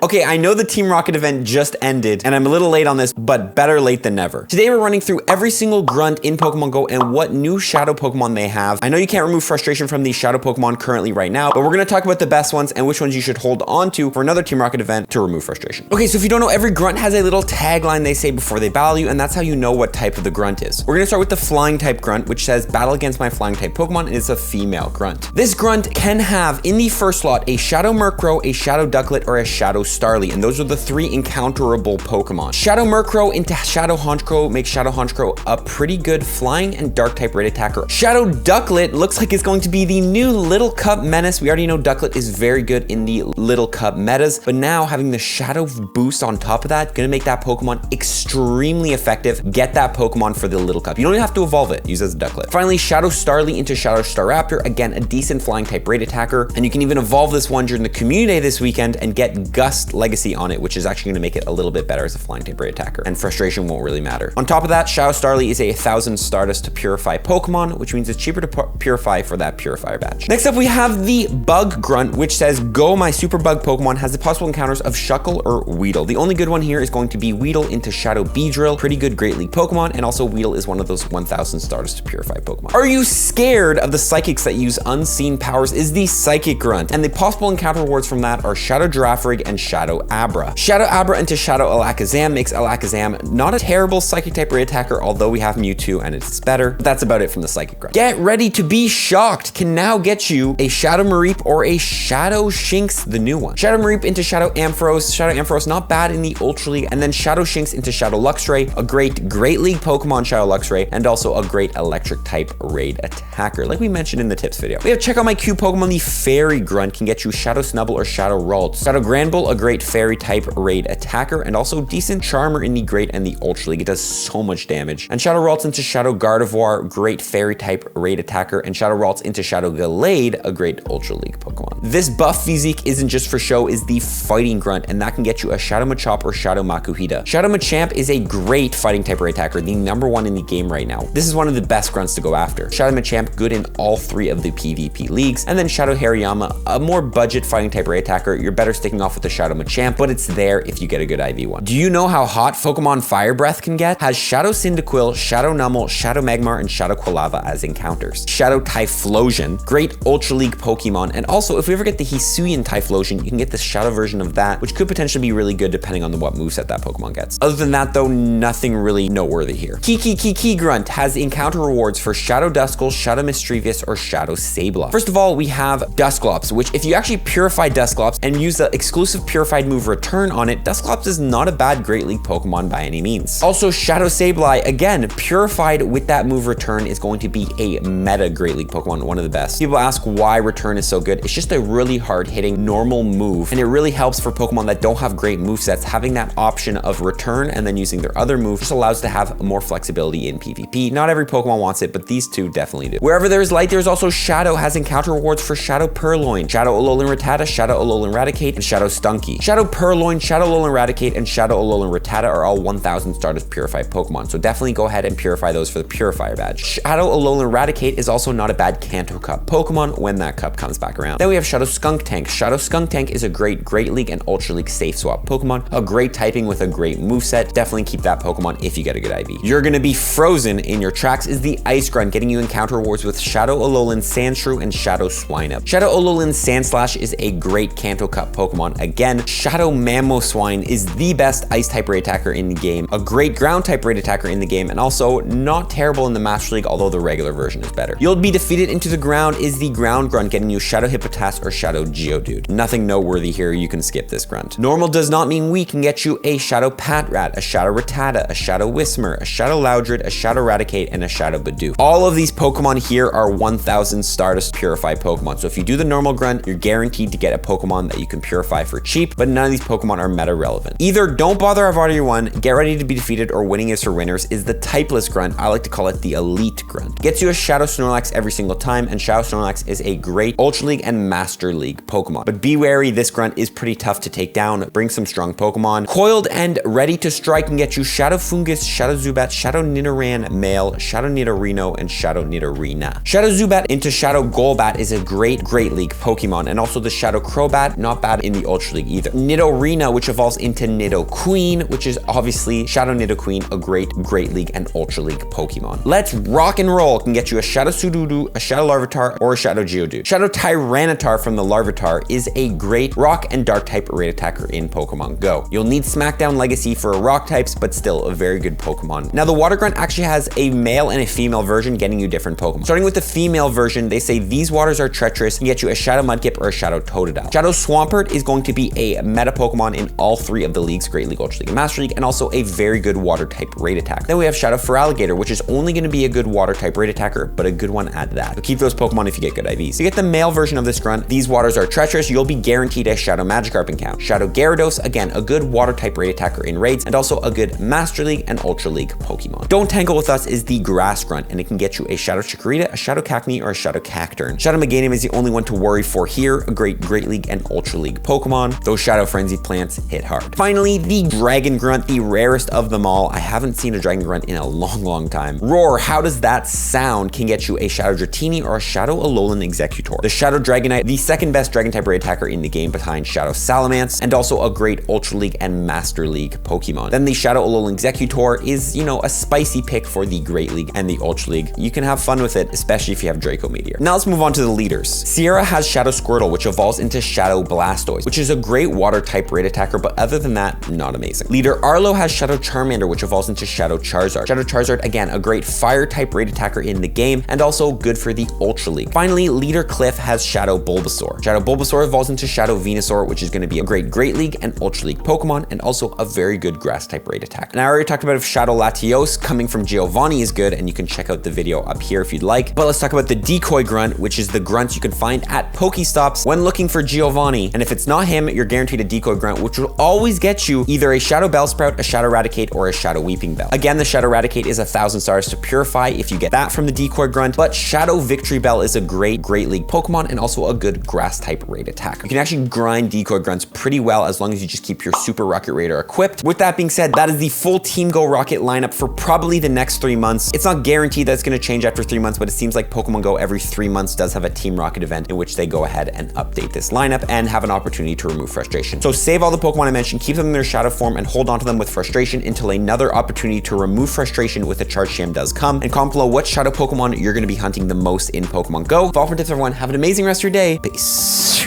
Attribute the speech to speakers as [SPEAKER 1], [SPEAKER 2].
[SPEAKER 1] Okay, I know the Team Rocket event just ended, and I'm a little late on this, but better late than never. Today we're running through every single grunt in Pokemon Go and what new shadow Pokemon they have. I know you can't remove frustration from these shadow Pokemon currently right now, but we're gonna talk about the best ones and which ones you should hold on to for another Team Rocket event to remove frustration. Okay, so if you don't know, every grunt has a little tagline they say before they battle you, and that's how you know what type of the grunt is. We're gonna start with the flying type grunt, which says battle against my flying type Pokemon, and it's a female grunt. This grunt can have in the first slot a Shadow Murkrow, a Shadow Ducklet, or a Shadow Starly, and those are the three encounterable Pokemon. Shadow Murkrow into Shadow Honchkrow makes Shadow Honchkrow a pretty good flying and dark type raid attacker. Shadow Ducklet looks like it's going to be the new Little Cup menace. We already know Ducklet is very good in the Little Cup metas, but now having the Shadow boost on top of that, gonna make that Pokemon extremely effective. Get that Pokemon for the Little Cup. You don't even have to evolve it, use it as a Ducklet. Finally, Shadow Starly into Shadow Staraptor, again, a decent flying type raid attacker, and you can even evolve this one during the community day this weekend and get Gust Legacy on it, which is actually gonna make it a little bit better as a flying type raid attacker, and frustration won't really matter. On top of that, Shadow Starly is a 1000 Stardust to purify Pokemon, which means it's cheaper to purify for that Purifier badge. Next up, we have the Bug Grunt, which says, go, my Super Bug Pokemon has the possible encounters of Shuckle or Weedle. The only good one here is going to be Weedle into Shadow Beedrill, pretty good Great League Pokemon, and also Weedle is one of those 1000 Stardust to purify Pokemon. Are you scared of the Psychics that use unseen powers? Is the Psychic Grunt, and the possible encounter rewards from that are Shadow Girafarig and Shadow Abra. Shadow Abra into Shadow Alakazam makes Alakazam not a terrible Psychic type raid attacker, although we have Mewtwo and it's better, but that's about it from the Psychic Grunt. Get ready to be shocked can now get you a Shadow Mareep or a Shadow Shinx, the new one. Shadow Mareep into Shadow Ampharos. Shadow Ampharos not bad in the Ultra League, and then Shadow Shinx into Shadow Luxray, a Great League Pokemon Shadow Luxray, and also a great electric type raid attacker, like we mentioned in the tips video. We have Check Out My Q Pokemon. The Fairy Grunt can get you Shadow Snubbull or Shadow Ralts. Shadow Granbull, a great fairy type raid attacker, and also decent Charmer in the Great and the Ultra League. It does so much damage. And Shadow Ralts into Shadow Gardevoir, great fairy type raid attacker, and Shadow Ralts into Shadow Gallade, a great Ultra League Pokemon. This buff physique isn't just for show, is the Fighting Grunt, and that can get you a Shadow Machop or Shadow Makuhita. Shadow Machamp is a great fighting type raid attacker, the #1 in the game right now. This is one of the best grunts to go after. Shadow Machamp good in all 3 of the PvP leagues, and then Shadow Hariyama, a more budget fighting type raid attacker. You're better sticking off with the Shadow Machamp, but it's there if you get a good IV one. Do you know how hot Pokemon Fire Breath can get? Has Shadow Cyndaquil, Shadow Numel, Shadow Magmar, and Shadow Quilava as encounters. Shadow Typhlosion, great Ultra League Pokemon, and also if we ever get the Hisuian Typhlosion, you can get the Shadow version of that, which could potentially be really good depending on what moveset that Pokemon gets. Other than that though, nothing really noteworthy here. Kiki Grunt has encounter rewards for Shadow Duskull, Shadow Mischievous, or Shadow Sablops. First of all, we have Dusclops, which if you actually purify Dusclops and use the exclusive purified move Return on it, Dusclops is not a bad Great League Pokemon by any means. Also, Shadow Sableye, again, purified with that move Return is going to be a meta Great League Pokemon, one of the best. People ask why Return is so good. It's just a really hard hitting normal move, and it really helps for Pokemon that don't have great movesets. Having that option of Return and then using their other move just allows to have more flexibility in PvP. Not every Pokemon wants it, but these two definitely do. Wherever there's light, there's also Shadow has encounter rewards for Shadow Purloin, Shadow Alolan Rattata, Shadow Alolan Raticate, and Shadow Stunky. Shadow Purloin, Shadow Alolan Raticate, and Shadow Alolan Rattata are all 1000 Stardust purified Pokemon, so definitely go ahead and purify those for the Purifier badge. Shadow Alolan Raticate is also not a bad Kanto Cup Pokemon when that cup comes back around. Then we have Shadow Skuntank. Shadow Skuntank is a great League and Ultra League safe swap Pokemon, a great typing with a great moveset. Definitely keep that Pokemon if you get a good IV. You're gonna be frozen in your tracks is the Ice Grunt, getting you encounter rewards with Shadow Alolan Sandshrew and Shadow Swinub. Shadow Alolan Sandslash is a great Kanto Cup Pokemon. Again, Shadow Mamoswine is the best ice type raid attacker in the game, a great ground type raid attacker in the game, and also not terrible in the Master League, although the regular version is better. You'll be defeated into the ground is the Ground Grunt, getting you Shadow Hippotas or Shadow Geodude. Nothing noteworthy here, you can skip this grunt. Normal does not mean weak can get you a Shadow Patrat, a Shadow Rattata, a Shadow Whismur, a Shadow Loudred, a Shadow Raticate, and a Shadow Bidoof. All of these Pokemon here are 1000 Stardust purified Pokemon, so if you do the normal grunt, you're guaranteed to get a Pokemon that you can purify for cheap, but none of these Pokemon are meta relevant. Either don't bother avoiding one, get ready to be defeated, or winning is for winners is the typeless grunt. I like to call it the Elite Grunt. Gets you a Shadow Snorlax every single time, and Shadow Snorlax is a great Ultra League and Master League Pokemon. But be wary, this grunt is pretty tough to take down. Bring some strong Pokemon. Coiled and Ready to Strike can get you Shadow Fungus, Shadow Zubat, Shadow Nidoran Male, Shadow Nidorino, and Shadow Nidorina. Shadow Zubat into Shadow Golbat is a great League Pokemon, and also the Shadow Crobat, not bad in the Ultra League either. Nidorina, which evolves into Nidoqueen, which is obviously Shadow Nidoqueen, a great League and Ultra League Pokemon. Let's rock and roll can get you a Shadow Sudowoodo, a Shadow Larvitar, or a Shadow Geodude. Shadow Tyranitar from the Larvitar is a great Rock and Dark type raid attacker in Pokemon Go. You'll need Smackdown Legacy for Rock types, but still a very good Pokemon. Now the Water Grunt actually has a male and a female version, getting you different Pokemon. Starting with the female version, they say these waters are treacherous and get you a Shadow Mudkip or a Shadow Totodile. Shadow Swampert is going to be a meta Pokemon in all three of the leagues, Great League, Ultra League, and Master League, and also a very good water type raid attack. Then we have Shadow Feraligatr, which is only going to be a good water type raid attacker, but a good one at that. So keep those Pokemon if you get good IVs. To get the male version of this grunt, these waters are treacherous. You'll be guaranteed a Shadow Magikarp encounter. Shadow Gyarados, again, a good water type raid attacker in raids, and also a good Master League and Ultra League Pokemon. Don't Tangle With Us is the grass grunt, and it can get you a Shadow Chikorita, a Shadow Cacnea, or a Shadow Cacturn. Shadow Meganium is the only one to worry for here, a great League and Ultra League Pokemon. Those Shadow Frenzy plants hit hard. Finally, the Dragon Grunt, the rarest of them all. I haven't seen a Dragon Grunt in a long time. Roar, how does that sound? Can get you a Shadow Dratini or a Shadow Alolan Executor. The Shadow Dragonite, the second best Dragon type raid attacker in the game behind Shadow Salamence, and also a great Ultra League and Master League Pokemon. Then the Shadow Alolan Executor is, you know, a spicy pick for the Great League and the Ultra League. You can have fun with it, especially if you have Draco Meteor. Now let's move on to the leaders. Sierra has Shadow Squirtle, which evolves into Shadow Blastoise, which is a great water type raid attacker, but other than that, not amazing. Leader Arlo has Shadow Charmander, which evolves into Shadow Charizard. Shadow Charizard, again, a great fire type raid attacker in the game, and also good for the Ultra League. Finally, Leader Cliff has Shadow Bulbasaur. Shadow Bulbasaur evolves into Shadow Venusaur, which is going to be a great League and Ultra League Pokemon, and also a very good grass type raid attack. And I already talked about if Shadow Latios coming from Giovanni is good, and you can check out the video up here if you'd like. But let's talk about the Decoy Grunt, which is the grunts you can find at Pokestops when looking for Giovanni. And if it's not him, you're guaranteed a Decoy Grunt, which will always get you either a Shadow Bellsprout, a Shadow Raticate, or a Shadow Weeping Bell. Again, the Shadow Raticate is 1,000 stars to purify if you get that from the Decoy Grunt, but Shadow Victory Bell is a great League Pokemon and also a good grass type raid attacker. You can actually grind Decoy Grunts pretty well as long as you just keep your Super Rocket Raider equipped. With that being said, that is the full Team Go Rocket lineup for probably the next 3 months. It's not guaranteed that it's going to change after 3 months, but it seems like Pokemon Go every 3 months does have a Team Rocket event in which they go ahead and update this lineup and have an opportunity to remove frustration. So save all the Pokemon I mentioned, keep them in their shadow form, and hold on to them with frustration until another opportunity to remove frustration with a Charge Sham does come. And comment below what shadow Pokemon you're going to be hunting the most in Pokemon Go. For all tips, everyone, have an amazing rest of your day. Peace.